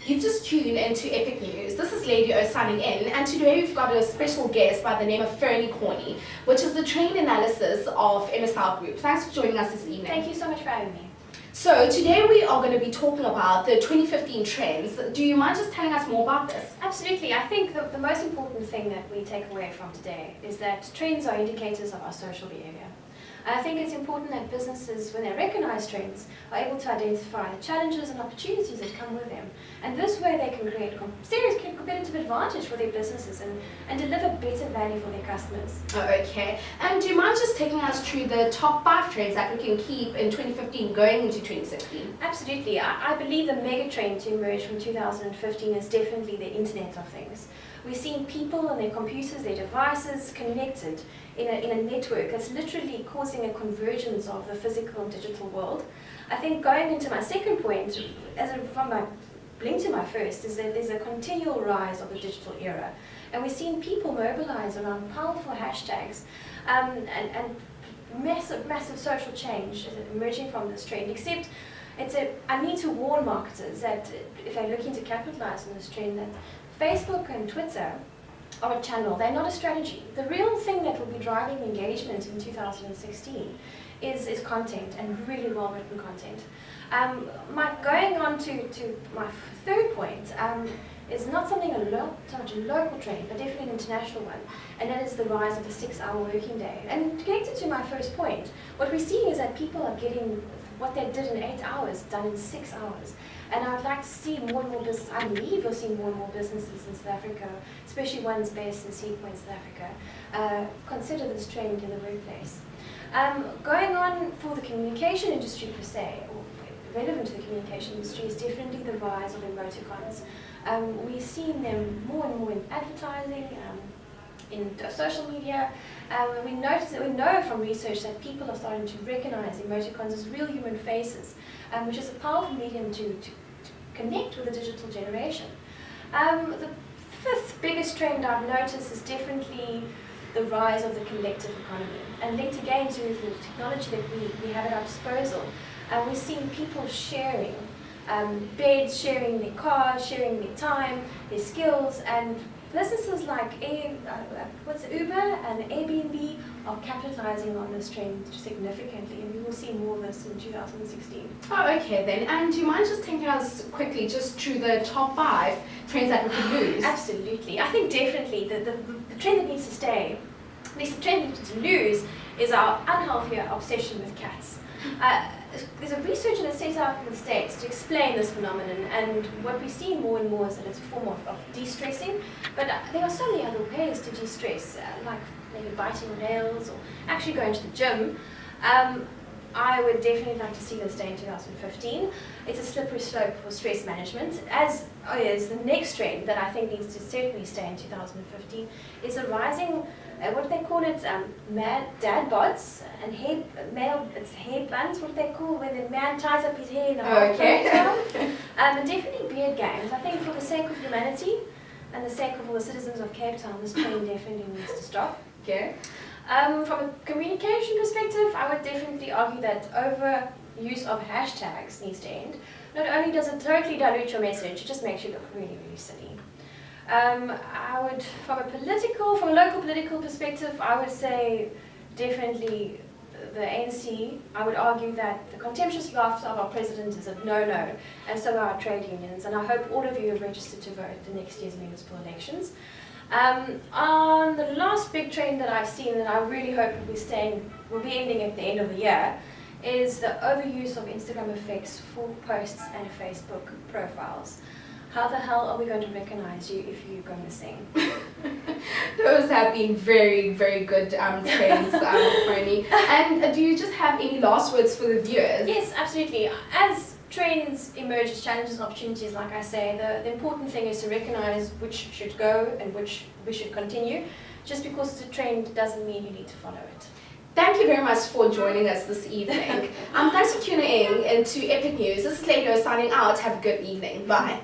You've just tuned into Epic News. This is Lady O signing in, and today we've got a special guest by the name of Ferny Corny, which is the trend analysis of MSLGROUP. Thanks for joining us this evening. Thank you so much for having me. So today we are going to be talking about the 2015 trends. Do you mind just telling us more about this? Absolutely. I think the most important thing that we take away from today is that trends are indicators of our social behavior. I think it's important that businesses, when they recognize trends, are able to identify the challenges and opportunities that come with them. And this way they can create serious competitive advantage for their businesses and deliver better value for their customers. Oh, okay. And do you mind just taking us through the top 5 trends that we can keep in 2015 going into 2016? Absolutely. I believe the mega trend to emerge from 2015 is definitely the Internet of Things. We're seeing people and their computers, their devices connected in a network that's literally causing a convergence of the physical and digital world. I think going into my second point, from my link to my first, is that there's a continual rise of the digital era. And we're seeing people mobilize around powerful hashtags and massive social change emerging from this trend. Except I need to warn marketers that if they're looking to capitalize on this trend, that Facebook and Twitter are a channel, they're not a strategy. The real thing that will be driving engagement in 2016 is content, and really well-written content. Going on to my third point is not so much a local trend, but definitely an international one, and that is the rise of the 6-hour working day. And connected to my first point, what we're seeing is that people are getting what they did in 8 hours done in 6 hours. And I'd like to see more and more businesses, I believe you'll see more and more businesses in South Africa, especially ones based in Sea Point, South Africa, consider this trend in the workplace. Going on for the communication industry per se, or relevant to the communication industry, is definitely the rise of emoticons. We're seeing them more and more in advertising, in social media. We know from research that people are starting to recognize emoticons as real human faces, which is a powerful medium to connect with the digital generation. The fifth biggest trend I've noticed is definitely the rise of the collective economy, and linked again to the technology that we have at our disposal. We're seeing people sharing beds, sharing their cars, sharing their time, their skills, and businesses like Uber and Airbnb are capitalizing on this trend significantly, and we will see more of this in 2016. Oh, okay then. And do you mind just taking us quickly just through the top 5 trends that we could lose? Absolutely. I think definitely the trend that needs to stay, at least the trend that needs to lose, is our unhealthy obsession with cats. There's a researcher that sets out in the States to explain this phenomenon, and what we see more and more is that it's a form of de-stressing, but there are so many other ways to de-stress, like maybe biting your nails or actually going to the gym. I would definitely like to see this stay in 2015. It's a slippery slope for stress management. As is the next trend that I think needs to certainly stay in 2015 is a rising, what they call it, dad bods and hair buns, what they call when the man ties up his hair in a half ponytail. And definitely beard gangs. I think for the sake of humanity and the sake of all the citizens of Cape Town, this trend definitely needs to stop. Okay. From a communication perspective, I would definitely argue that overuse of hashtags needs to end. Not only does it totally dilute your message, it just makes you look really, really silly. From a local political perspective, I would say definitely the ANC. I would argue that the contemptuous laughter of our president is a no-no, and so are our trade unions, and I hope all of you have registered to vote at the next year's municipal elections. On the last big trend that I've seen, and I really hope will be ending at the end of the year, is the overuse of Instagram effects for posts and Facebook profiles. How the hell are we going to recognize you if you go missing? Those have been very, very good trends, Ferny. And do you just have any last words for the viewers? Yes, absolutely. As trends emerge as challenges and opportunities, like I say, the important thing is to recognize which should go and which we should continue. Just because it's a trend doesn't mean you need to follow it. Thank you very much for joining us this evening. Thanks for tuning in to Epic News. This is Lady O signing out. Have a good evening. Bye.